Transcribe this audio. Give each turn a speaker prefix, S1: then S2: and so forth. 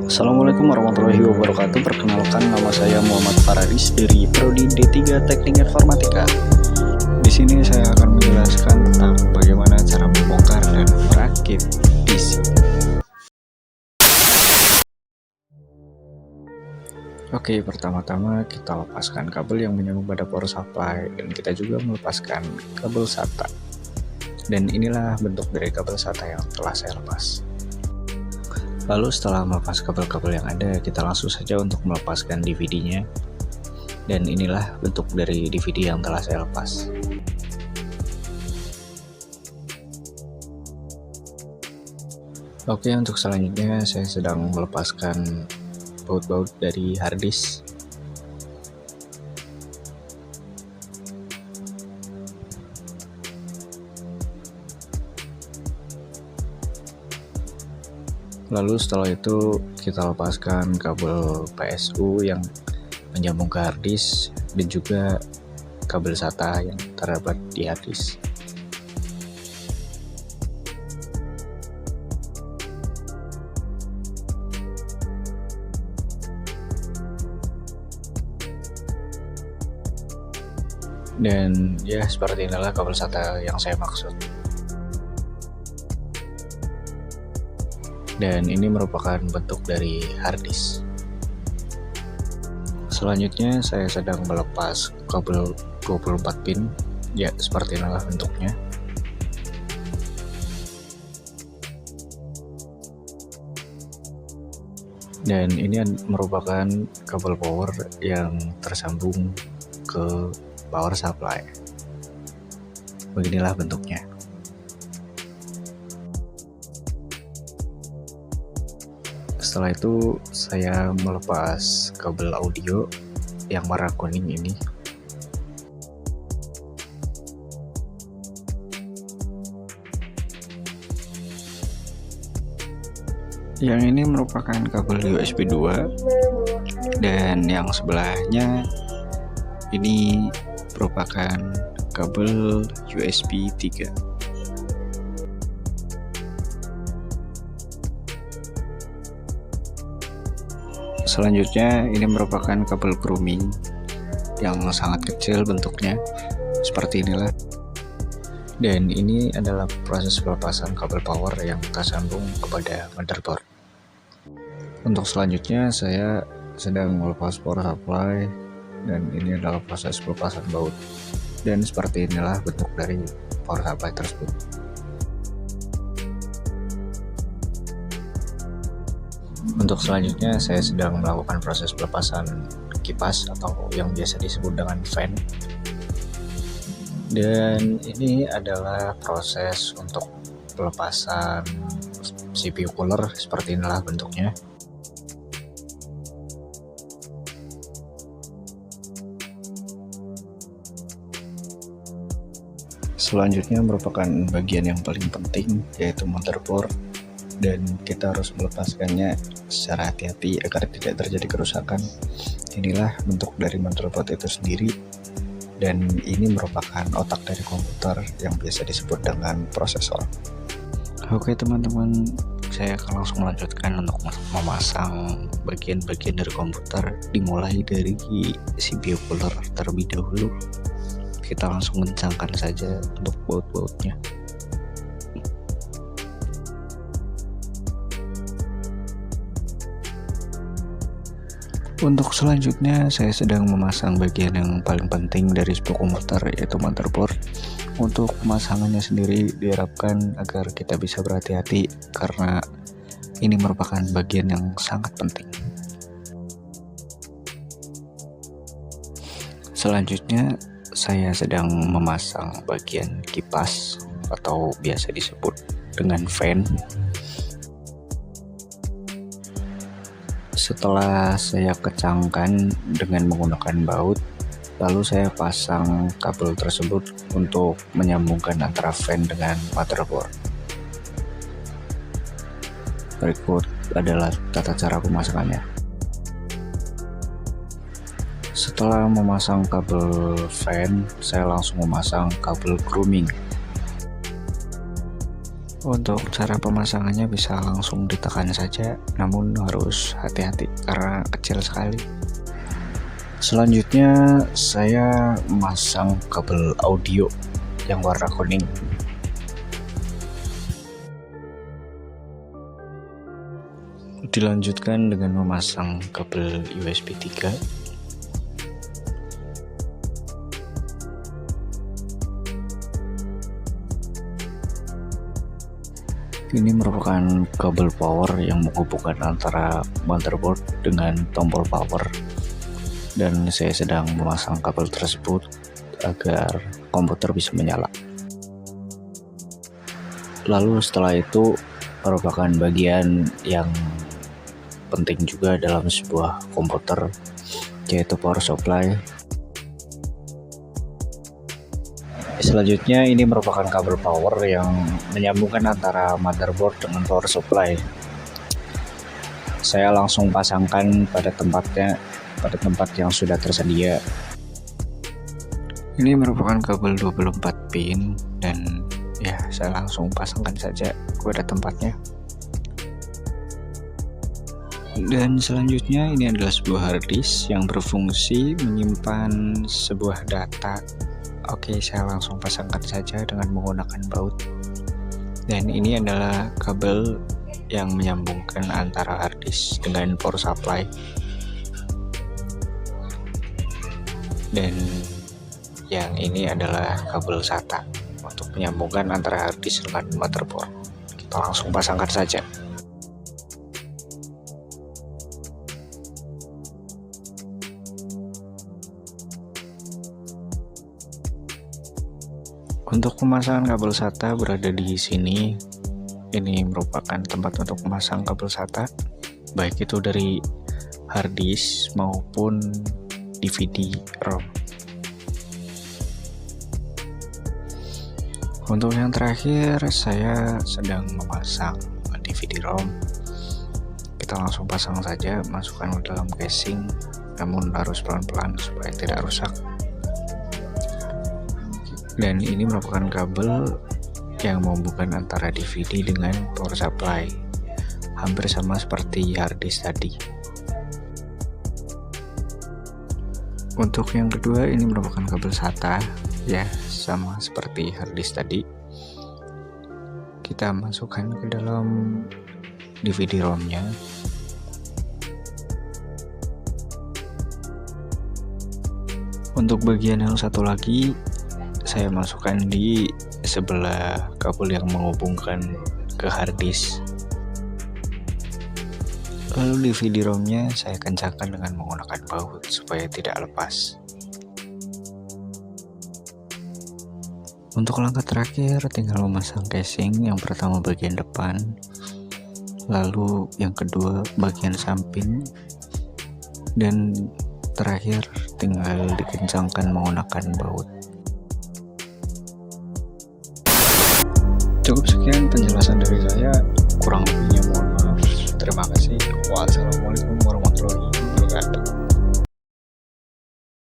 S1: Assalamualaikum warahmatullahi wabarakatuh. Perkenalkan, nama saya Muhammad Faradis dari Prodi D3 Teknik Informatika. Di sini saya akan menjelaskan tentang bagaimana cara membongkar dan merakit PC. Oke, pertama-tama kita lepaskan kabel yang menyambung pada power supply, dan kita juga melepaskan kabel SATA. Dan inilah bentuk dari kabel SATA yang telah saya lepas. Lalu setelah melepas kabel-kabel yang ada, kita langsung saja untuk melepaskan DVD-nya. Dan inilah bentuk dari DVD yang telah saya lepas. Oke, untuk selanjutnya saya sedang melepaskan baut-baut dari harddisk. Lalu setelah itu kita lepaskan kabel PSU yang menyambung ke harddisk dan juga kabel SATA yang terdapat di harddisk. Dan ya, seperti inilah kabel SATA yang saya maksud. Dan ini merupakan bentuk dari harddisk. Selanjutnya saya sedang melepas kabel 24 pin. Ya, seperti inilah bentuknya. Dan ini merupakan kabel power yang tersambung ke power supply. Beginilah bentuknya. Setelah itu saya melepas kabel audio yang warna kuning ini. Yang ini merupakan kabel USB 2, dan yang sebelahnya ini merupakan kabel USB 3. Selanjutnya ini merupakan kabel grooming yang sangat kecil bentuknya, seperti inilah. Dan ini adalah proses pelepasan kabel power yang tersambung kepada motherboard. Untuk selanjutnya saya sedang melepas power supply, dan ini adalah proses pelepasan baut. Dan seperti inilah bentuk dari power supply tersebut. Untuk selanjutnya saya sedang melakukan proses pelepasan kipas atau yang biasa disebut dengan fan. Dan ini adalah proses untuk pelepasan CPU cooler, seperti inilah bentuknya. Selanjutnya merupakan bagian yang paling penting, yaitu motherboard. Dan kita harus melepaskannya secara hati-hati agar tidak terjadi kerusakan. Inilah bentuk dari motherboard itu sendiri, dan ini merupakan otak dari komputer yang biasa disebut dengan prosesor. Oke teman-teman, saya akan langsung melanjutkan untuk memasang bagian-bagian dari komputer, dimulai dari CPU cooler terlebih dahulu. Kita langsung kencangkan saja untuk baut-bautnya. Untuk selanjutnya saya sedang memasang bagian yang paling penting dari sebuah komputer, yaitu motherboard. Untuk pemasangannya sendiri diharapkan agar kita bisa berhati-hati karena ini merupakan bagian yang sangat penting. Selanjutnya saya sedang memasang bagian kipas atau biasa disebut dengan fan. Setelah saya kecangkan dengan menggunakan baut, lalu saya pasang kabel tersebut untuk menyambungkan antara fan dengan motherboard. Berikut adalah tata cara pemasangannya. Setelah memasang kabel fan, saya langsung memasang kabel grooming. Untuk cara pemasangannya bisa langsung ditekan saja, namun harus hati-hati karena kecil sekali. Selanjutnya saya masang kabel audio yang warna kuning. Dilanjutkan dengan memasang kabel USB 3. Ini merupakan kabel power yang menghubungkan antara motherboard dengan tombol power, dan saya sedang memasang kabel tersebut agar komputer bisa menyala. Lalu setelah itu merupakan bagian yang penting juga dalam sebuah komputer, yaitu power supply. Selanjutnya ini merupakan kabel power yang menyambungkan antara motherboard dengan power supply. Saya langsung pasangkan pada tempat yang sudah tersedia. Ini merupakan kabel 24 pin dan ya saya langsung pasangkan saja pada tempatnya. Dan selanjutnya ini adalah sebuah hard disk yang berfungsi menyimpan sebuah data. Oke, saya langsung pasangkan saja dengan menggunakan baut. Dan ini adalah kabel yang menyambungkan antara hard disk dengan power supply. Dan yang ini adalah kabel SATA untuk menyambungkan antara hard disk dengan motherboard. Kita langsung pasangkan saja. Untuk pemasangan kabel SATA berada di sini. Ini merupakan tempat untuk memasang kabel SATA, baik itu dari hard disk maupun DVD ROM. Untuk yang terakhir, saya sedang memasang DVD ROM. Kita langsung pasang saja, masukkan ke dalam casing, namun harus pelan-pelan supaya tidak rusak. Dan ini merupakan kabel yang menghubungkan antara DVD dengan power supply, hampir sama seperti hard disk tadi. Untuk yang kedua, ini merupakan kabel SATA, ya sama seperti hard disk tadi. Kita masukkan ke dalam DVD ROM-nya. Untuk bagian yang satu lagi, saya masukkan di sebelah kabel yang menghubungkan ke hard disk. Lalu DVD ROM-nya saya kencangkan dengan menggunakan baut supaya tidak lepas. Untuk langkah terakhir tinggal memasang casing, yang pertama bagian depan, lalu yang kedua bagian samping, dan terakhir tinggal dikencangkan menggunakan baut. Cukup sekian penjelasan dari saya, kurang lebihnya mohon maaf. Terima kasih. Wassalamualaikum warahmatullahi wabarakatuh.